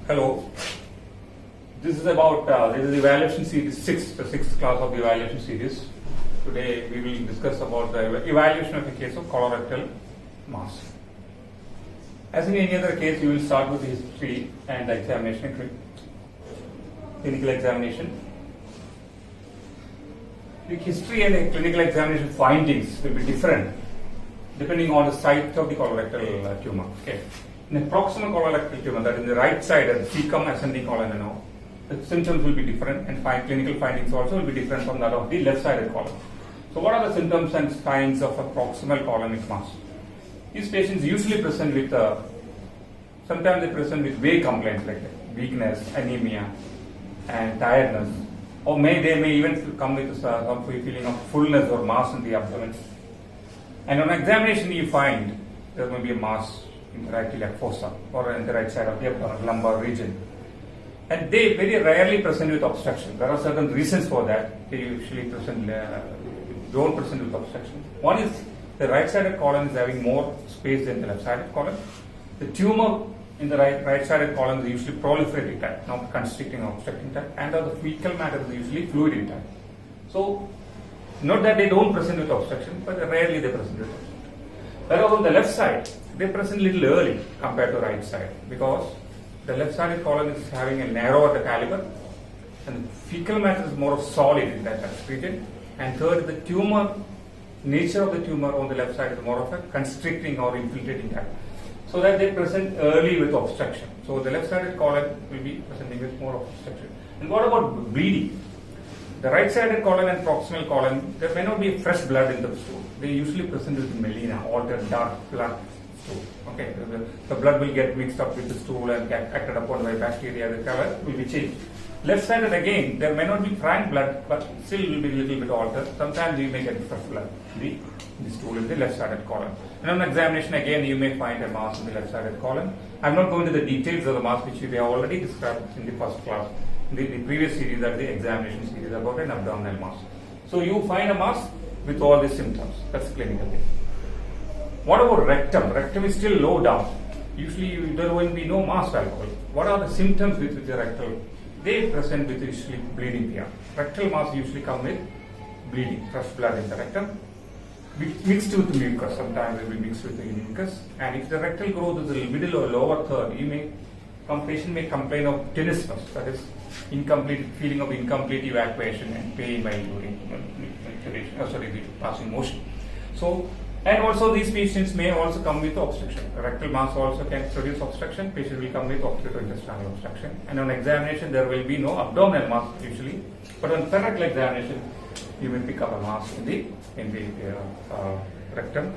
Hello. This is about this is evaluation series 6, the sixth class of the evaluation series. Today we will discuss about the evaluation of a case of colorectal mass. As in any other case, you will start with the history and the examination, clinical examination. The history and the clinical examination findings will be different depending on the site of the colorectal tumor. Okay. In a proximal colorectal tumor, that is the right side, at the cecum, ascending colon and all, the symptoms will be different, and clinical findings also will be different from that of the left-sided colon. So, what are the symptoms and signs of a proximal colonic mass? These patients usually present with, sometimes they present with vague complaints like weakness, anemia, and tiredness, or they may even come with some feeling of fullness or mass in the abdomen. And on examination, you find there may be a mass in the right iliac fossa or in the right side of the abdomen, lumbar region. And they very rarely present with obstruction. There are certain reasons for that. They usually don't present with obstruction. One is the right-sided colon is having more space than the left-sided colon. The tumor in the right-sided colon is usually proliferating type, not constricting or obstructing type, and the fecal matter is usually fluid in type. So, not that they don't present with obstruction, but rarely they present with obstruction. Whereas on the left side, they present a little early compared to right side, because the left-sided colon is having a narrower caliber, and the fecal matter is more solid in that region. And third, the tumor, nature of the tumor on the left side is more of a constricting or infiltrating type, so that they present early with obstruction. So the left-sided colon will be presenting with more obstruction. And what about bleeding? The right-sided colon and proximal colon, there may not be fresh blood in the stool. They usually present with melena, altered dark blood stool. Okay, the blood will get mixed up with the stool and get acted upon by bacteria. The color will be changed. Left-sided again, there may not be frank blood, but still will be a little bit altered. Sometimes you may get fresh blood in the stool in the left-sided colon. And on examination again, you may find a mass in the left-sided colon. I'm not going to the details of the mass which we have already described in the first class. The previous series, that the examination series about an abdominal mass. So you find a mass with all these symptoms. That's clinical. What about rectum? Rectum is still low down. Usually there will be no mass alcohol. What are the symptoms with the rectal? They present with usually bleeding here. Rectal mass usually come with bleeding, fresh blood in the rectum, mixed with mucus. Sometimes it will be mixed with the mucus. And if the rectal growth is a middle or lower third, patient may complain of tenesmus, that is incomplete feeling of incomplete evacuation and pain by during passing motion. So, and also these patients may also come with obstruction. The rectal mass also can produce obstruction. Patient will come with occulito-intestinal obstruction. And on examination, there will be no abdominal mass usually, but on rectal examination, you may pick up a mass in the rectum.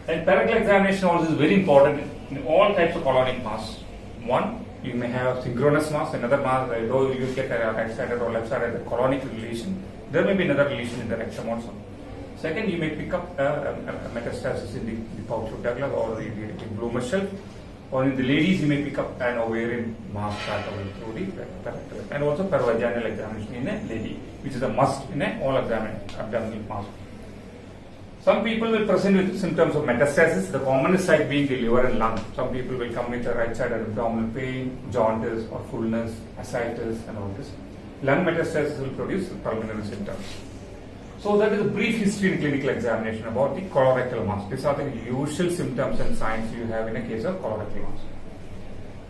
And rectal examination also is very important in all types of colonic mass. One, you may have synchronous mass, another mass, though you get a right-sided or left-sided colonic lesion, there may be another lesion in the rectum also. Second, you may pick up a metastasis in the pouch of Douglas or the Bloomer shelf, or in the ladies, you may pick up an ovarian mass through the rectum, and also pervaginal examination in a lady, which is a must in all abdominal mass. Some people will present with symptoms of metastasis, the commonest site being the liver and lung. Some people will come with a right-sided abdominal pain, jaundice or fullness, ascites and all this. Lung metastasis will produce pulmonary symptoms. So that is a brief history in clinical examination about the colorectal mass. These are the usual symptoms and signs you have in a case of colorectal mass.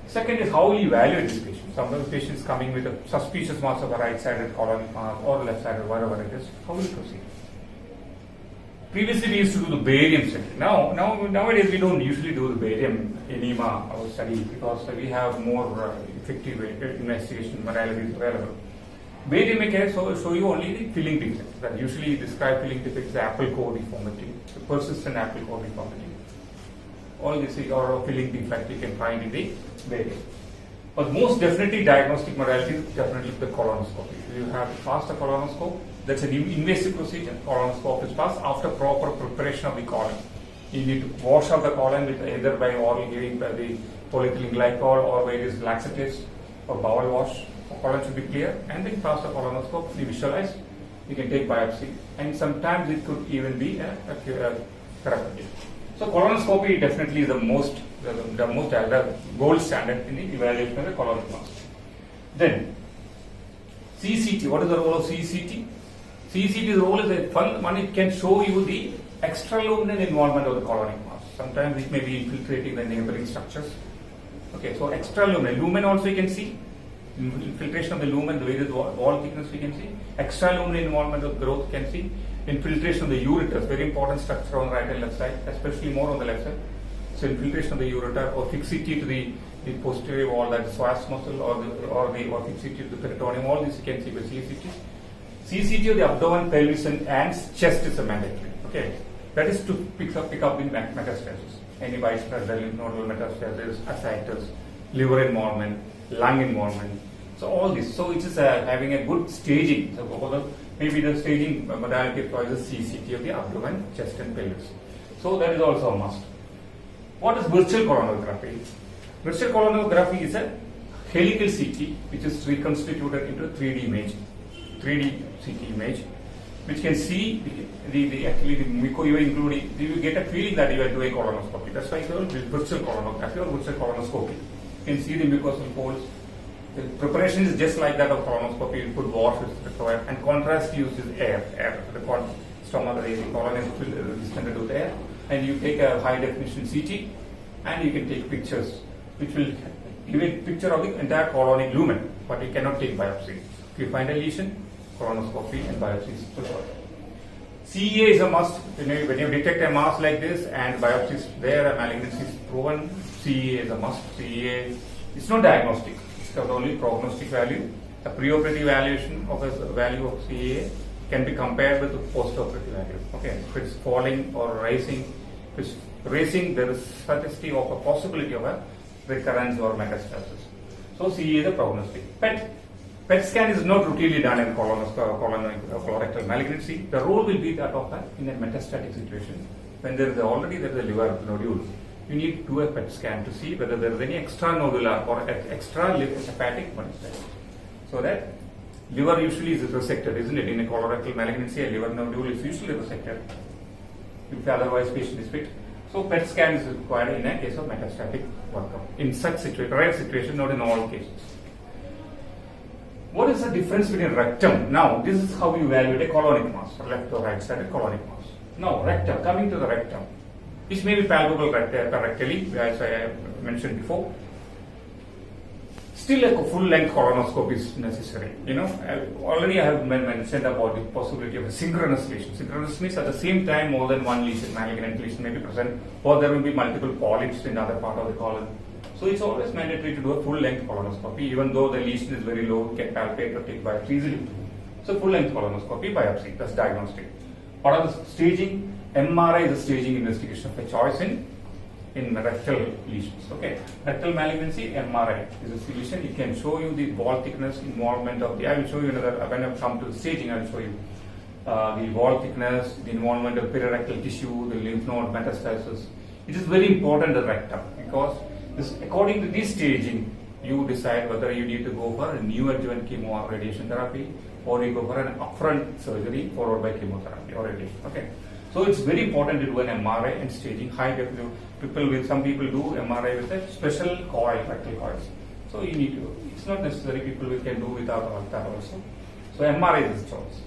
Second is how will you evaluate this patient. Some of the patients coming with a suspicious mass of a right-sided colonic mass or left-sided, whatever it is, how will you proceed? Previously, we used to do the barium study. Nowadays, we don't usually do the barium enema study because we have more effective investigation modalities available. Barium can show you only the filling defect. That usually describe filling defects, the apple core deformity, the persistent apple core deformity. All this or filling defect you can find in the barium. But most definitely diagnostic modality is definitely the colonoscopy. You have faster colonoscope. That's an invasive procedure. Colonoscope is fast after proper preparation of the colon. You need to wash out the colon with either by oral giving by the polyethylene glycol or various laxatives or bowel wash. The colon should be clear, and then faster colonoscope, you visualize, you can take biopsy, and sometimes it could even be a therapeutic. So colonoscopy definitely is the gold standard in the evaluation of the colonic mass. Then CCT. What is the role of CCT? CCT's role is it can show you the extraluminal involvement of the colonic mass. Sometimes it may be infiltrating the neighboring structures. Okay, so extraluminal. Lumen also you can see. Infiltration of the lumen, the various wall thickness we can see. Extraluminal involvement of growth can see. Infiltration of the ureters, very important structure on the right and left side, especially more on the left side. So infiltration of the ureter or fixity to the posterior wall, that is psoas muscle, or fixity to the peritoneum. All this you can see by CCT. CCT of the abdomen, pelvis, and chest is a mandatory. Okay, that is to pick up the metastasis. Any bispheric lymph nodal metastasis, ascites, liver involvement, lung involvement. So all this. So it is having a good staging. So maybe the staging modality of choice is CCT of the abdomen, chest, and pelvis. So that is also a must. What is virtual coronography? Virtual coronography is a helical CT which is reconstituted into a 3D image, 3D CT image, which can see the mucosa, including, you get a feeling that you are doing colonoscopy. That's why it's called virtual coronography or virtual colonoscopy. You can see the mucosal folds. The preparation is just like that of colonoscopy. You put wash with required, and contrast used is air. The stomach, the colon is distended with air, and you take a high definition CT, and you can take pictures, which will give a picture of the entire colonic lumen, but you cannot take biopsy. If you find a lesion, colonoscopy and biopsy is preferred. CEA is a must. When you detect a mass like this and biopsy is there, a malignancy is proven, CEA is a must. CEA is not diagnostic. It's got only prognostic value. The preoperative evaluation of a value of CEA can be compared with the postoperative value. Okay, if it's falling or rising, if it's raising, there is statistic of a possibility of a recurrence or metastasis. So CEA is a prognostic. PET scan is not routinely done in colorectal malignancy. The role will be that of in a metastatic situation. When there is already a liver nodule, you need to do a PET scan to see whether there is any extranodular or extra hepatic metastasis. So that liver usually is resected, isn't it? In a colorectal malignancy, a liver nodule is usually resected if otherwise patient is fit. So PET scan is required in a case of metastatic workup. In such rare situation, not in all cases. What is the difference between rectum? Now, this is how you evaluate a colonic mass, left or right sided colonic mass. Now, rectum, coming to the rectum, which may be palpable rectally, as I mentioned before. Still, a full-length colonoscopy is necessary. Already I have mentioned about the possibility of a synchronous lesion. Synchronous means at the same time more than one lesion, malignant lesion may be present, or there will be multiple polyps in the other part of the colon. So it's always mandatory to do a full-length colonoscopy, even though the lesion is very low, can palpate or take biopsy easily. So full-length colonoscopy, biopsy, that's diagnostic. What are the staging? MRI is the staging investigation of a choice in rectal lesions. Okay, rectal malignancy, MRI is a lesion. It can show you the wall thickness, involvement of the. I will show you another. When I come to the staging, I will show you the wall thickness, the involvement of perirectal tissue, the lymph node metastasis. It is very important the rectum because according to this staging, you decide whether you need to go for a neoadjuvant chemo or radiation therapy, or you go for an upfront surgery followed by chemotherapy or radiation. Okay. So it's very important to do an MRI and staging. Some people do MRI with a special coil, rectal coils. So you need to. It's not necessary. People can do without that also. So MRI is the choice.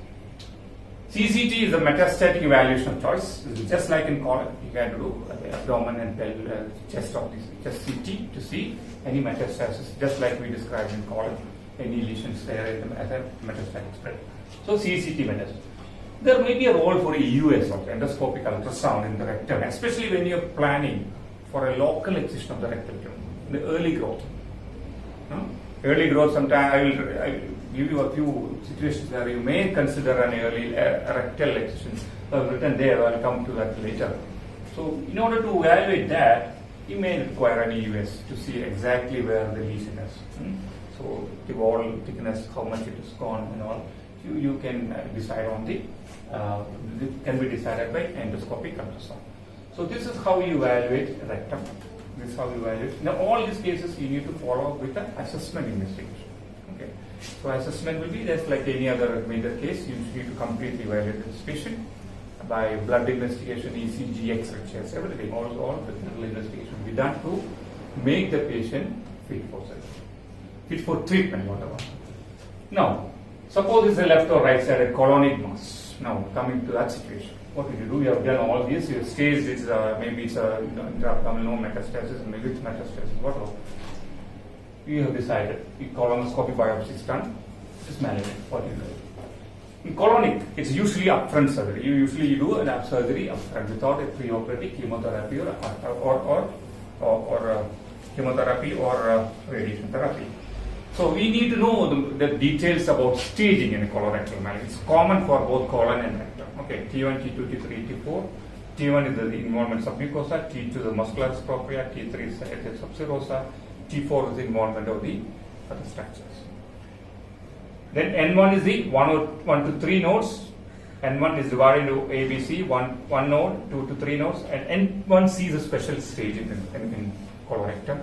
CCT is a metastatic evaluation of choice. Just like in colon, you can do the abdomen and chest of this chest CT to see any metastasis, just like we described in colon, any lesions there as a metastatic spread. So CCT metastasis. There may be a role for EUS also, endoscopic ultrasound in the rectum, especially when you are planning for a local excision of the rectal tumor, the early growth. Early growth, sometimes I will give you a few situations where you may consider an early rectal excision. I've written there, I'll come to that later. So in order to evaluate that, you may require an EUS to see exactly where the lesion is. So the wall thickness, how much it is gone and all. You can decide on it can be decided by endoscopic ultrasound. So this is how you evaluate rectum. This is how you evaluate. In all these cases, you need to follow up with an assessment investigation. Okay. So assessment will be just like any other major case. You need to completely evaluate this patient by blood investigation, ECG, X-ray chest, everything, all the clinical investigation will be done to make the patient fit for surgery, fit for treatment, whatever. Now, suppose it's a left or right sided colonic mass. Now, coming to that situation, what will you do? You have done all this, you have staged it, maybe it's a intra-abdominal metastasis, maybe it's metastasis, whatever. You have decided, colonoscopy biopsy is done, it's malignant, what do you do? In colonic, it's usually upfront surgery. You usually do an surgery upfront without a preoperative chemotherapy or chemotherapy or radiation therapy. So we need to know the details about staging in a colorectal malignancy. It's common for both colon and rectum. Okay, T1, T2, T3, T4. T1 is the involvement of submucosa, T2 is the muscular propria, T3 is the subserosa, T4 is the involvement of the other structures. Then N1 is the 1 to 3 nodes. N1 is divided into ABC, one node, 2 to 3 nodes, and N1C is a special stage in colorectal.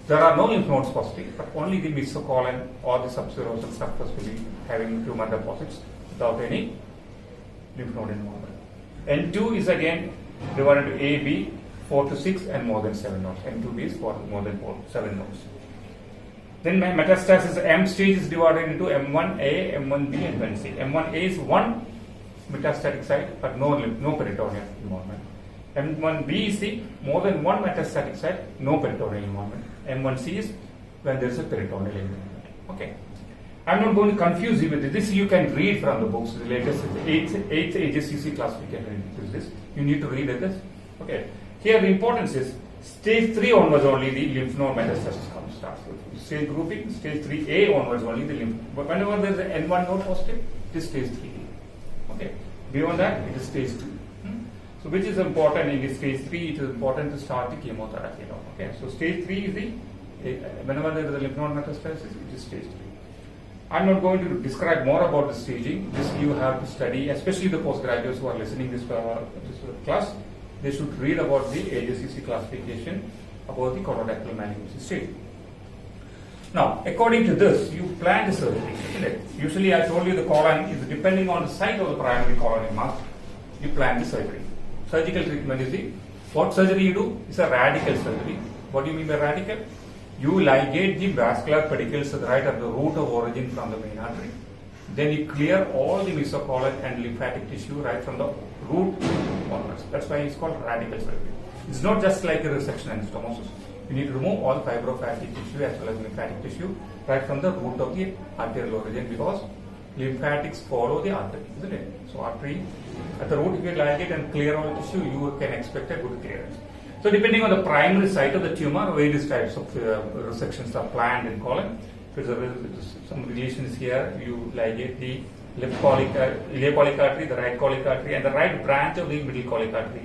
There are no lymph nodes positive, but only the mesocolon or the subserosal surface will be having tumor deposits without any lymph node involvement. N2 is again divided into A, B, 4 to 6, and more than 7 nodes. N2B is for more than 7 nodes. Then my metastasis M stage is divided into M1A, M1B, and M1C. M1A is one metastatic site, but no peritoneal involvement. M1B is the more than one metastatic site, no peritoneal involvement. M1C is when there is a peritoneal involvement. Okay. I'm not going to confuse you with this. This you can read from the books. The latest 8th AJCC classification is this. You need to read this. Okay. Here the importance is stage 3 onwards only the lymph node metastasis starts. Stage grouping, stage 3A onwards only the lymph. But whenever there is an N1 node positive, it is stage 3A. Okay. Beyond that, it is stage 2. So which is important in the stage 3? It is important to start the chemotherapy now. Okay. So stage 3 is the whenever there is a lymph node metastasis, it is stage 3. I'm not going to describe more about the staging. This you have to study, especially the postgraduates who are listening this class. They should read about the AJCC classification about the colorectal malignancy stage. Now, according to this, you plan the surgery, isn't it? Usually, I told you the colon is depending on the site of the primary colonic mass. You plan the surgery. Surgical treatment is what surgery you do? It's a radical surgery. What do you mean by radical? You ligate the vascular pedicles right at the root of origin from the main artery. Then you clear all the mesocolon and lymphatic tissue right from the root onwards. That's why it's called radical surgery. It's not just like a resection anastomosis. You need to remove all fibrofatty tissue as well as lymphatic tissue right from the root of the arterial origin because lymphatics follow the artery, isn't it? So artery at the root, if you ligate and clear all the tissue, you can expect a good clearance. So depending on the primary site of the tumor, various types of resections are planned in colon. If there's some lesions here, you ligate the iliac artery, the right colic artery, and the right branch of the middle colic artery,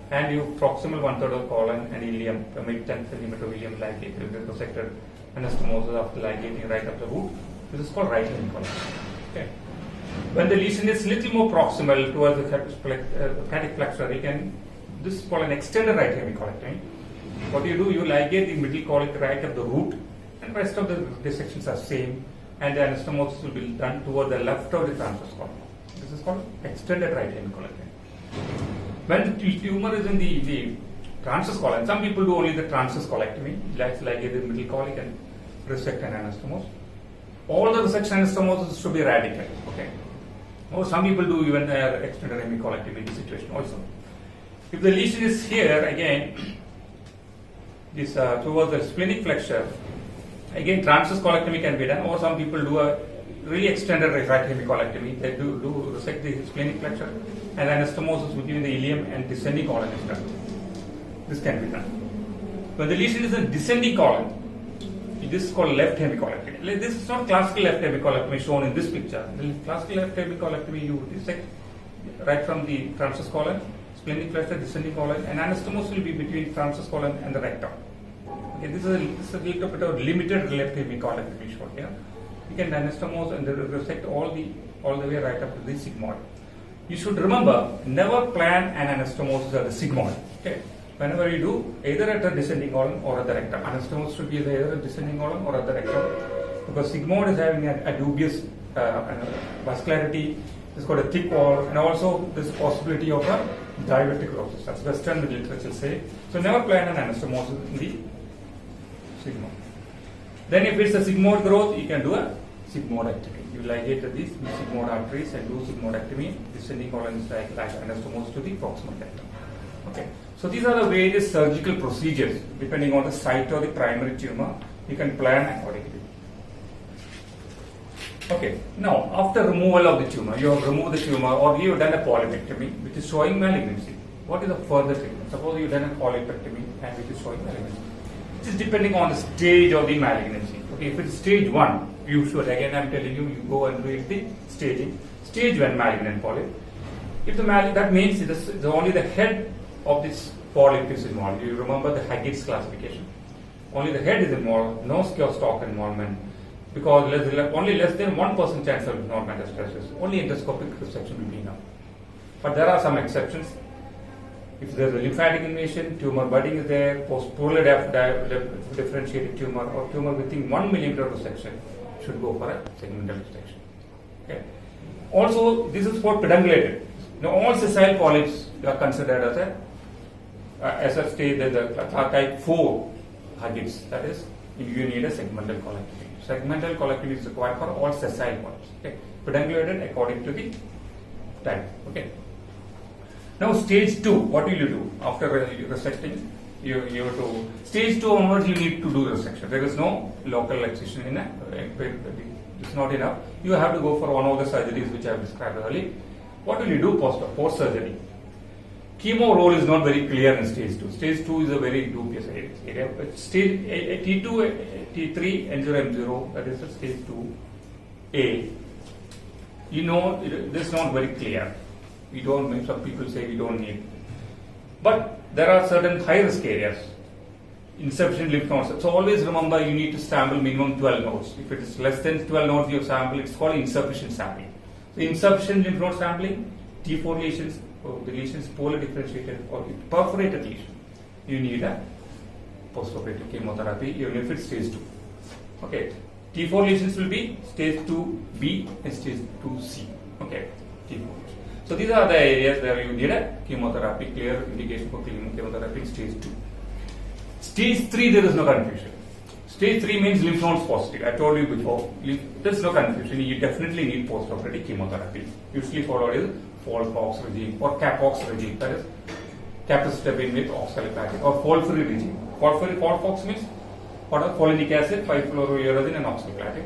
and you proximal 1/3 of colon and ileum, maybe 10 cm ileum ligate will be resected, anastomosis after ligating right up the root. This is called right hemicolectomy. Okay. When the lesion is little more proximal towards the hepatic flexure, this is called an extended right hemicolectomy. What do? You ligate the middle colic right of the root, and rest of the dissections are same, and the anastomosis will be done toward the left of the transverse colon. This is called extended right hemicolectomy. When the tumor is in the transverse colon, some people do only the transverse colectomy, ligate the middle colic and resect an anastomosis. All the resection anastomosis should be radical. Okay. Or some people do even extended hemicolectomy in this situation also. If the lesion is here again, this towards the splenic flexure, again transverse colectomy can be done, or some people do a really extended right hemicolectomy. They do resect the splenic flexure and anastomosis between the ileum and descending colon is done. This can be done. When the lesion is in descending colon, this is called left hemicolectomy. This is not classical left hemicolectomy shown in this picture. The classical left hemicolectomy, you dissect right from the transverse colon, splenic flexure, descending colon, and anastomosis will be between transverse colon and the rectum. Okay, this is a little bit of limited left hemicolectomy shown here. You can anastomose and resect all the way right up to the sigmoid. You should remember, never plan an anastomosis at the sigmoid. Okay. Whenever you do, either at the descending colon or at the rectum. Anastomosis should be either at the descending colon or at the rectum, because sigmoid is having a dubious vascularity, It's got a thick wall, and also there's possibility of a diverticulosis. That's Western literature say. So never plan an anastomosis in the sigmoid. Then if it's a sigmoid growth, you can do a sigmoidectomy. You ligate these sigmoid arteries and do sigmoidectomy. Descending colon is like anastomosis to the proximal rectum. Okay. So these are the various surgical procedures depending on the site of the primary tumor. You can plan accordingly. Okay. Now, after removal of the tumor, you have removed the tumor or you have done a polypectomy, which is showing malignancy. What is the further treatment? Suppose you have done a polypectomy and which is showing malignancy. It is depending on the stage of the malignancy. Okay. If it's stage 1, you should, again I'm telling you, you go and read the staging. Stage 1 malignant polyp. If the that means it is only the head of this polyp is involved. You remember the Haggett's classification. Only the head is involved, no stalk involvement, because only less than 1% chance of node metastasis. Only endoscopic resection will be enough. But there are some exceptions. If there is a lymphatic invasion, tumor budding is there, post-pleural differentiated tumor, or tumor within 1 millimeter resection, should go for a segmental resection. Okay. Also, this is for pedungulated. Now, all sessile polyps are considered as a stage, the type 4 Haggett's. That is, you need a segmental colectomy. Segmental colectomy is required for all sessile polyps. Okay. Pedungulated according to the type. Okay. Now, stage 2, what will you do after resecting? You have to stage 2 onwards. You need to do resection. There is no local excision in a. It's not enough. You have to go for one of the surgeries which I have described earlier. What will you do post surgery? Chemo role is not very clear in stage 2. Stage 2 is a very dubious area. Stage T2, T3, N0, M0, that is the stage 2A. You know, this is not very clear. We don't. Some people say we don't need. But there are certain high risk areas. Insufficient lymph nodes. So always remember, you need to sample minimum 12 nodes. If it is less than 12 nodes you sample, it's called insufficient sampling. So insufficient lymph node sampling, T4 lesions, or the lesions poorly differentiated or perforated lesion, you need a postoperative chemotherapy even if it's stage 2. Okay. T4 lesions will be stage 2B and stage 2C. Okay. T4. So these are the areas where you need a chemotherapy, clear indication for chemotherapy in stage 2. Stage 3, there is no confusion. Stage 3 means lymph nodes positive. I told you before, there is no confusion. You definitely need postoperative chemotherapy. Usually followed is FOLFOX regime or CAPOX regime. That is capivasertib with oxaliplatin or FOLFIRI regime. FOLFOX means what are folinic acid, 5-fluorouracil and oxaliplatin.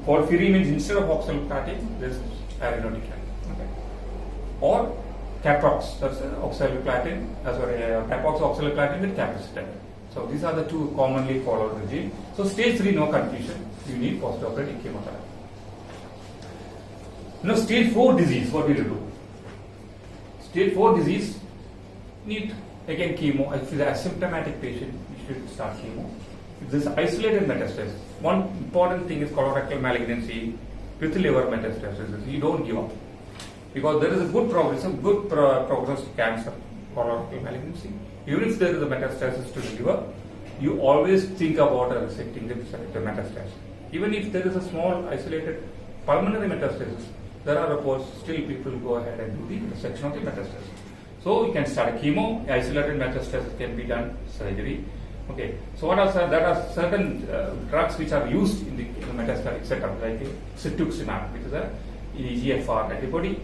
FOLFIRI means instead of oxaliplatin, there is irinotecan. Okay. Or CAPOX, that's oxaliplatin, CAPOX oxaliplatin with capivasertib. So these are the two commonly followed regime. So stage 3, no confusion. You need postoperative chemotherapy. Now stage 4 disease, what will you do? Stage 4 disease need again chemo. If it's an asymptomatic patient, you should start chemo. If this is isolated metastasis, one important thing is colorectal malignancy with liver metastasis. You don't give up because there is a good prognostic cancer, colorectal malignancy. Even if there is a metastasis to the liver, you always think about resecting the metastasis. Even if there is a small isolated pulmonary metastasis, there are reports still people go ahead and do the resection of the metastasis. So you can start a chemo, isolated metastasis can be done surgery. Okay. So what are there are certain drugs which are used in the metastatic setup like cetuximab, which is a EGFR antibody,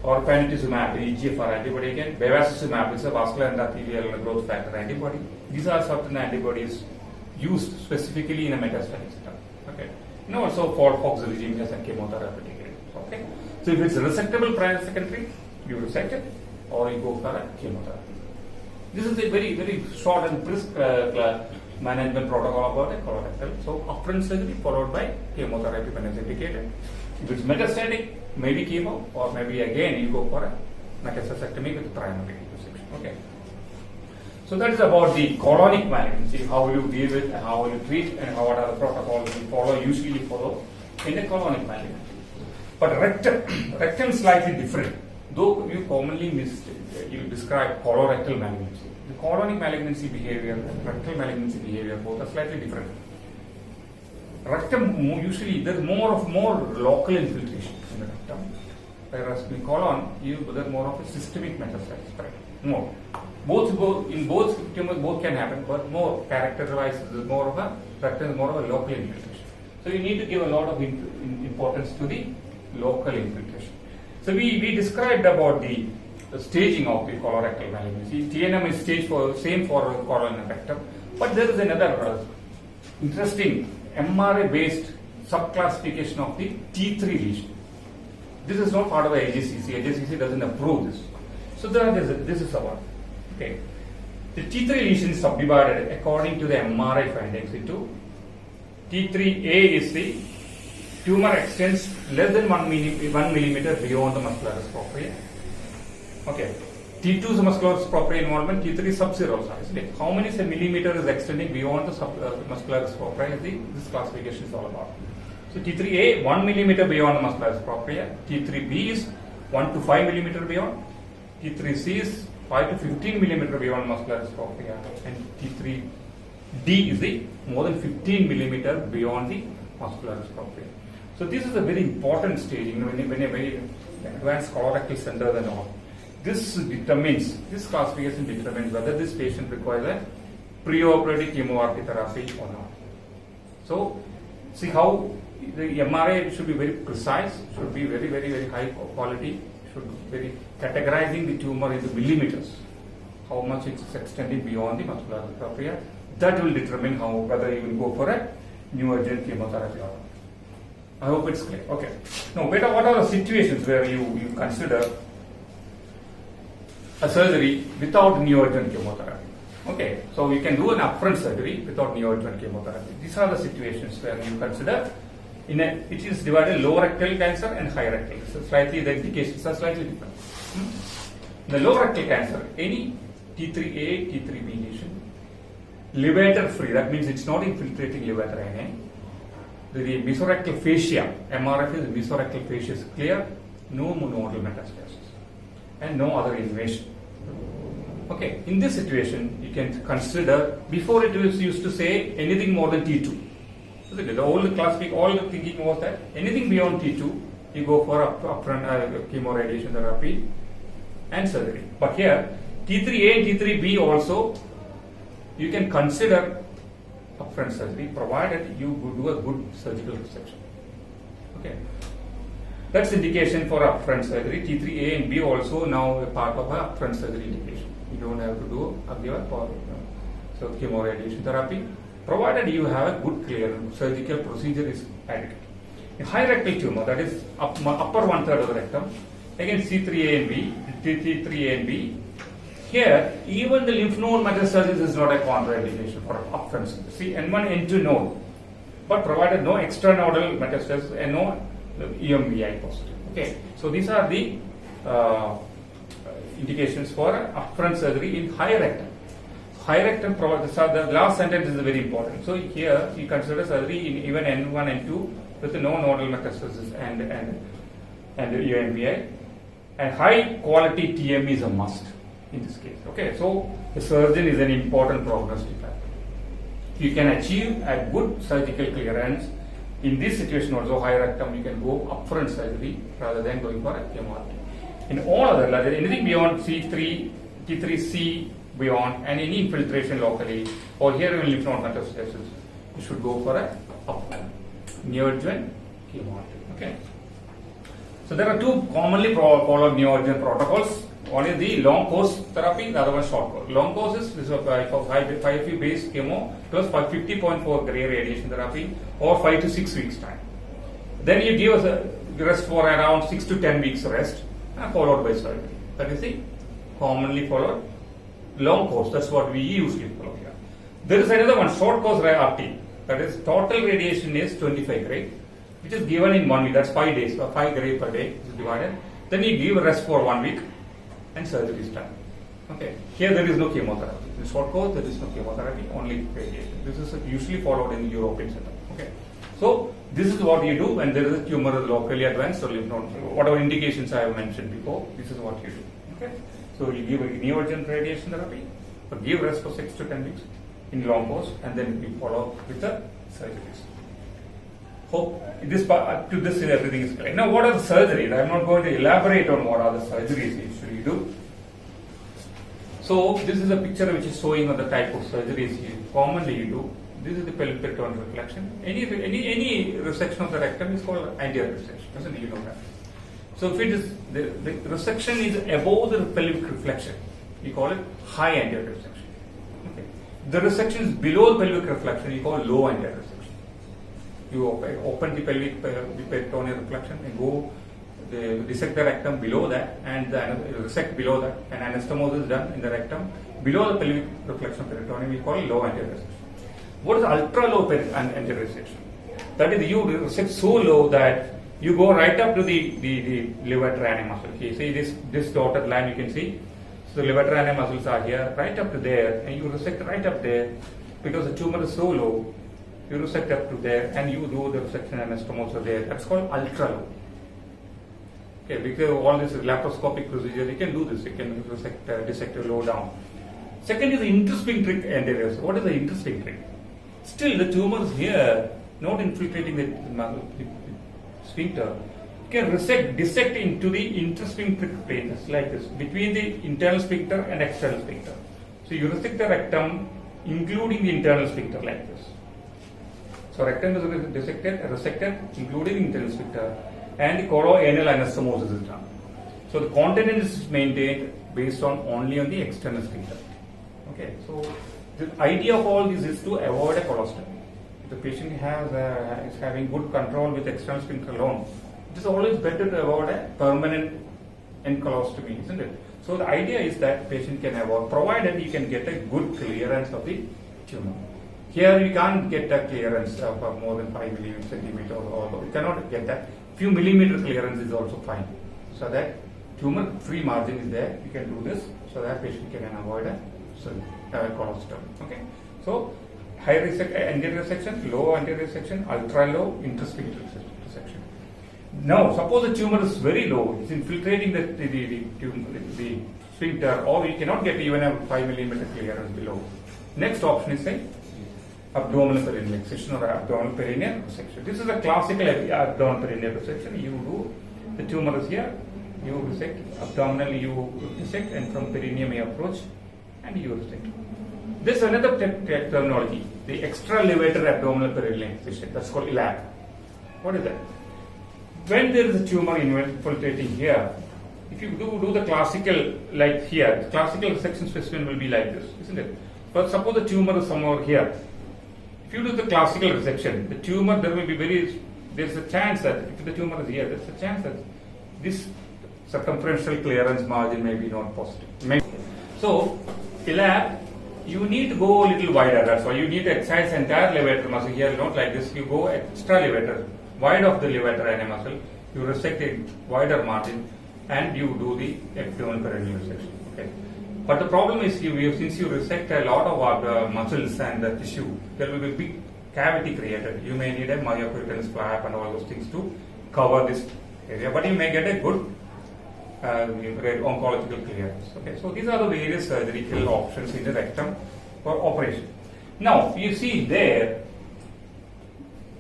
or panitumumab, EGFR antibody again, bevacizumab, which is a vascular endothelial growth factor antibody. These are certain antibodies used specifically in a metastatic setup. Okay. You know, also FOLFOX regime as a chemotherapeutic agent. Okay. So if it's resectable prior secondary, you resect it or you go for a chemotherapy. This is a very, very short and brisk management protocol about a colorectal. So upfront surgery followed by chemotherapy when it's indicated. If it's metastatic, maybe chemo, or maybe again you go for a metastacectomy with primary resection. Okay. So that is about the colonic malignancy. How will you deal with, and how will you treat, and what are the protocols we usually follow in the colonic malignancy. But rectum is slightly different. Though you commonly you describe colorectal malignancy, the colonic malignancy behavior and rectal malignancy behavior both are slightly different. Rectum usually there is more local infiltration in the rectum. whereas in colon, you there more of a systemic metastasis, correct? More. In both tumors, both can happen, but more character-wise, is more of a local infiltration. So you need to give a lot of importance to the local infiltration. So we described about the staging of the colorectal malignancy. TNM is staged same for colon and rectum, but there is another interesting MRI-based subclassification of the T3 lesion. This is not part of the AJCC. AJCC doesn't approve this. So this is our okay. The T3 lesion is subdivided according to the MRI findings into T3A is the tumor extends less than 1 millimeter beyond the muscularis propria. Okay. T2 is muscularis propria involvement, T3 is sub-zero size. How many millimeter is extending beyond the muscularis propria? This classification is all about. So T3A 1 millimeter beyond the muscularis propria, T3B is 1 to 5 millimeter beyond, T3C is 5 to 15 millimeter beyond muscularis propria, and T3D is the more than 15 millimeter beyond the muscularis propria. So this is a very important stage when a very advanced colorectal center and all. This classification determines whether this patient requires a preoperative chemotherapy therapy or not. So see how the MRI should be very precise, should be very, very, very high quality, should be very categorizing the tumor into millimeters, how much it is extending beyond the muscular propria. That will determine whether you will go for a neoadjuvant chemotherapy or not. I hope it's clear. Okay. Now, what are the situations where you consider a surgery without neoadjuvant chemotherapy? Okay, so you can do an upfront surgery without neoadjuvant chemotherapy. These are the situations where you consider it is divided low rectal cancer and high rectal. So the indications are slightly different. The low rectal cancer, any T3A, T3B lesion, levator free, that means it's not infiltrating levator RNA. The mesorectal fascia, MRF is mesorectal fascia is clear, no nodal metastasis, and no other invasion. Okay, in this situation, you can consider, before it was used to say anything more than T2. So the old all the thinking was that anything beyond T2, you go for upfront chemoradiation therapy and surgery. But here, T3A and T3B also, you can consider upfront surgery provided you do a good surgical resection. Okay. That's indication for upfront surgery. T3A and B also now a part of a upfront surgery indication. You don't have to do so chemoradiation therapy, provided you have a good clear surgical procedure is adequate. A high rectal tumor, that is upper 1/3 of the rectum, again C3A and B, T3A and B. Here, even the lymph node metastasis is not a contraindication for upfront surgery. See, N1, N2 node, but provided no extranodal metastasis and no EMBI positive. Okay, so these are the indications for upfront surgery in high rectum. High rectum, the last sentence is very important. So here you consider surgery in even N1 and N2 with no nodal metastasis and EMBI, and high quality TM is a must in this case. Okay, so the surgeon is an important prognostic factor. You can achieve a good surgical clearance in this situation also. High rectum, you can go upfront surgery rather than going for a chemotherapy. In all other, like anything beyond C3, T3C beyond, and any infiltration locally, or here in lymph node metastasis, you should go for a neoadjuvant chemotherapy. Okay. So there are two commonly followed neoadjuvant protocols. One is the long course therapy, the other one short course. Long course is 5FU based chemo plus 50.4 gray radiation therapy or 5 to 6 weeks time. Then you give us a rest for around 6 to 10 weeks rest, followed by surgery. That is the commonly followed long course. That's what we usually follow here. There is another one, short course RT. That is total radiation is 25 gray, which is given in 1 week. That's 5 days, 5 gray per day is divided. Then you give rest for 1 week and surgery is done. Okay. Here there is no chemotherapy. In short course there is no chemotherapy, only radiation. This is usually followed in the European setup. Okay. So this is what you do when there is a tumor locally advanced or lymph node. Whatever indications I have mentioned before, this is what you do. Okay. So you give a neoadjuvant radiation therapy, but give rest for 6 to 10 weeks in long course, and then you follow with the surgeries. Hope this up to this everything is clear. Now, what are the surgeries? I am not going to elaborate on what are the surgeries you usually do. So, this is a picture which is showing on the type of surgeries you commonly do. This is the pelvic peritoneal reflection. Any resection of the rectum is called anterior resection. Doesn't you know that? So, if it is the resection is above the pelvic reflection, we call it high anterior resection. Okay. The resection is below the pelvic reflection, we call low anterior resection. You open the pelvic peritoneal reflection and go dissect the rectum below that and resect below that, and anastomosis is done in the rectum below the pelvic reflection peritoneum. We call it low anterior resection. What is ultra low anterior resection? That is, you resect so low that you go right up to the levator muscle. Okay, see this dotted line you can see. So the levator muscles are here, right up to there, and you resect right up there because the tumor is so low. You resect up to there, and you do the resection anastomosis there. That's called ultra low. Okay, because all this is laparoscopic procedure, you can do this. You can dissect low down. Second is the intersphincteric anterior. What is the intersphincteric? Still, the tumor is here, not infiltrating the sphincter. You can dissect into the intersphincteric plane, like this, between the internal sphincter and external sphincter. So you resect the rectum, including the internal sphincter, like this. So rectum is resected, including the internal sphincter, and the coloanal anastomosis is done. So the continence is maintained based only on the external sphincter. Okay, so the idea of all this is to avoid a colostomy. If the patient is having good control with external sphincter alone, it is always better to avoid a permanent colostomy, isn't it? So the idea is that patient can avoid, provided you can get a good clearance of the tumor. Here you can't get a clearance of more than 5 centimeters, or you cannot get that. Few millimeter clearance is also fine. So that tumor free margin is there. You can do this so that patient can avoid a colostomy. Okay. So high anterior section, low anterior section, ultra low intersphincteric section. Now, suppose the tumor is very low, it's infiltrating the sphincter, or we cannot get even a 5 millimeter clearance below. Next option is a abdominal perineal excision or abdominal perineal resection. This is a classical abdominal perineal resection. You do, the tumor is here, you resect, abdominally you dissect, and from perineum you approach and you resect. This is another terminology, the extralevator abdominal perineal excision. That's called ELAP. What is that? When there is a tumor infiltrating here, if you do the classical, like here, the classical resection specimen will be like this, isn't it? But suppose the tumor is somewhere here. If you do the classical resection, the tumor, there's a chance that if the tumor is here, there's a chance that this circumferential clearance margin may be not positive. So, ELAP, you need to go a little wider. That's why you need to exercise entire levator muscle here, not like this. You go extra levator, wide of the levator muscle, you resect a wider margin, and you do the abdominal perineal resection. Okay. But the problem is, since you resect a lot of muscles and the tissue, there will be a big cavity created. You may need a myoperitoneal flap and all those things to cover this area, but you may get a good oncological clearance. Okay, so these are the various surgical options in the rectum for operation. Now, you see there,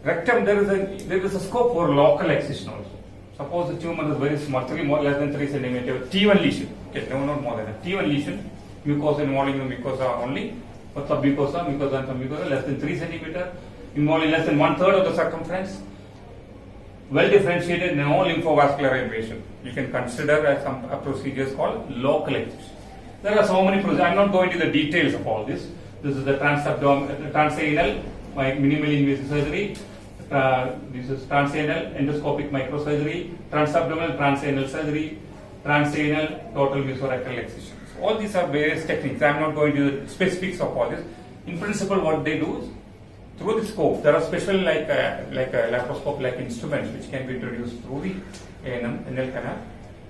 rectum, there is a scope for local excision also. Suppose the tumor is very small, less than 3 centimeter, T1 lesion. Okay, no, not more than that. T1 lesion, mucosa involving the mucosa only, or submucosa, mucosa and submucosa, less than 3 centimeter, involving less than 1/3 of the circumference, well differentiated, no lymphovascular invasion. You can consider some procedures called local excision. There are so many procedures. I am not going into the details of all this. This is the transanal, minimally invasive surgery. This is transanal endoscopic microsurgery, transabdominal transanal surgery, transanal total mesorectal excision. So all these are various techniques. I am not going to the specifics of all this. In principle, what they do is, through the scope, there are special like a laparoscope-like instruments which can be introduced through the anal canal.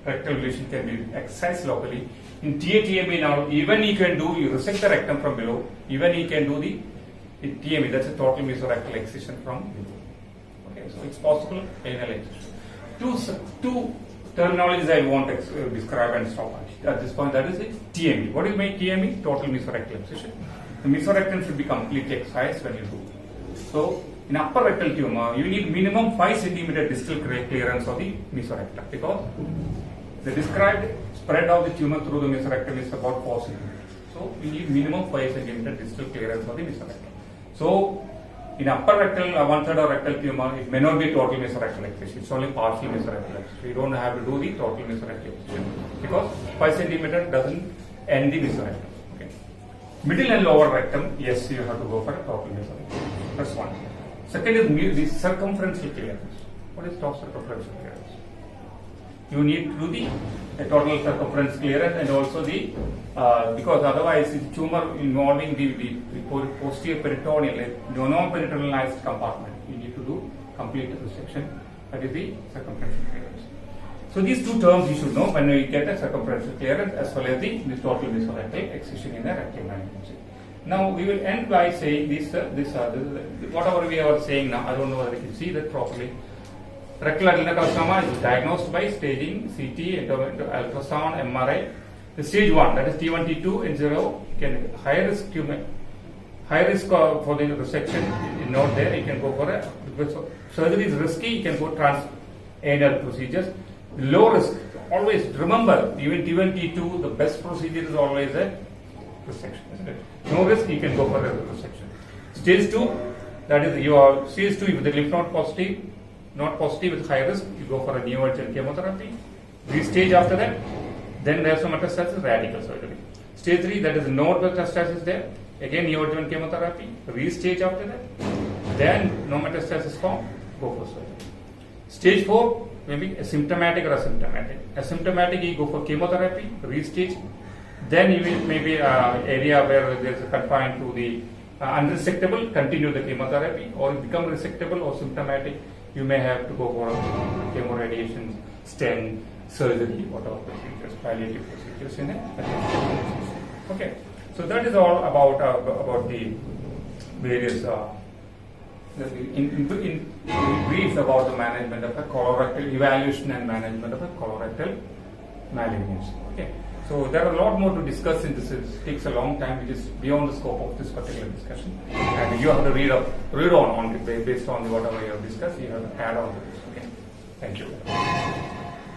Rectal lesion can be excised locally. In TATME now, even you can do, you resect the rectum from below, even you can do the TME, that's a total mesorectal excision from below. Okay, so it's possible anal excision. Two terminologies I want to describe and stop at this point. That is it. TME. What is my TME? Total mesorectal excision. The mesorectum should be completely excised when you do. So in upper rectal tumor, you need minimum 5 centimeter distal clearance of the mesorectum because the described spread of the tumor through the mesorectum is about 4 centimeters. So you need minimum 5 centimeter distal clearance of the mesorectum. So in upper rectal, 1/3 of rectal tumor, it may not be total mesorectal excision. It's only partial mesorectal excision. So you don't have to do the total mesorectal excision because 5 centimeter doesn't end the mesorectum. Okay. Middle and lower rectum, yes, you have to go for a total mesorectal. That's one. Second is the circumferential clearance. What is top circumferential clearance? You need to do the total circumference clearance and also the because otherwise the tumor involving the posterior peritoneal, non-peritonealized compartment, you need to do complete resection. That is the circumferential clearance. So these two terms you should know when you get a circumferential clearance as well as the total mesorectal excision in a rectal malignancy. Now we will end by saying this whatever we are saying now. I don't know whether you can see that properly. Rectal adenocarcinoma is diagnosed by staging CT, ultrasound, MRI. The stage 1, that is T1, T2, and 0, can high risk tumor, high risk for the resection is not there. You can go for a because surgery is risky. You can go transanal procedures. Low risk, always remember even T1, T2, the best procedure is always a resection, isn't it? No risk, you can go for a resection. Stage 2, that is your stage 2 if the lymph node positive. Not positive with high risk, you go for a neoadjuvant chemotherapy. Restage after that, then there's some metastasis, radical surgery. Stage 3, that is no metastasis there, again neoadjuvant chemotherapy. Restage after that, then no metastasis form, go for surgery. Stage 4, maybe asymptomatic or asymptomatic. Asymptomatic, you go for chemotherapy, restage. Then you will maybe area where there is confined to the unresectable, continue the chemotherapy, or become resectable or symptomatic. You may have to go for chemoradiation, stent, surgery, whatever procedures, palliative procedures in it. Okay, so that is all about the various in brief about the management of a colorectal evaluation and management of a colorectal malignancy. Okay, so there are a lot more to discuss in this. It takes a long time, which is beyond the scope of this particular discussion, and you have to read on it based on whatever you have discussed. You have to add on to this. Okay, thank you.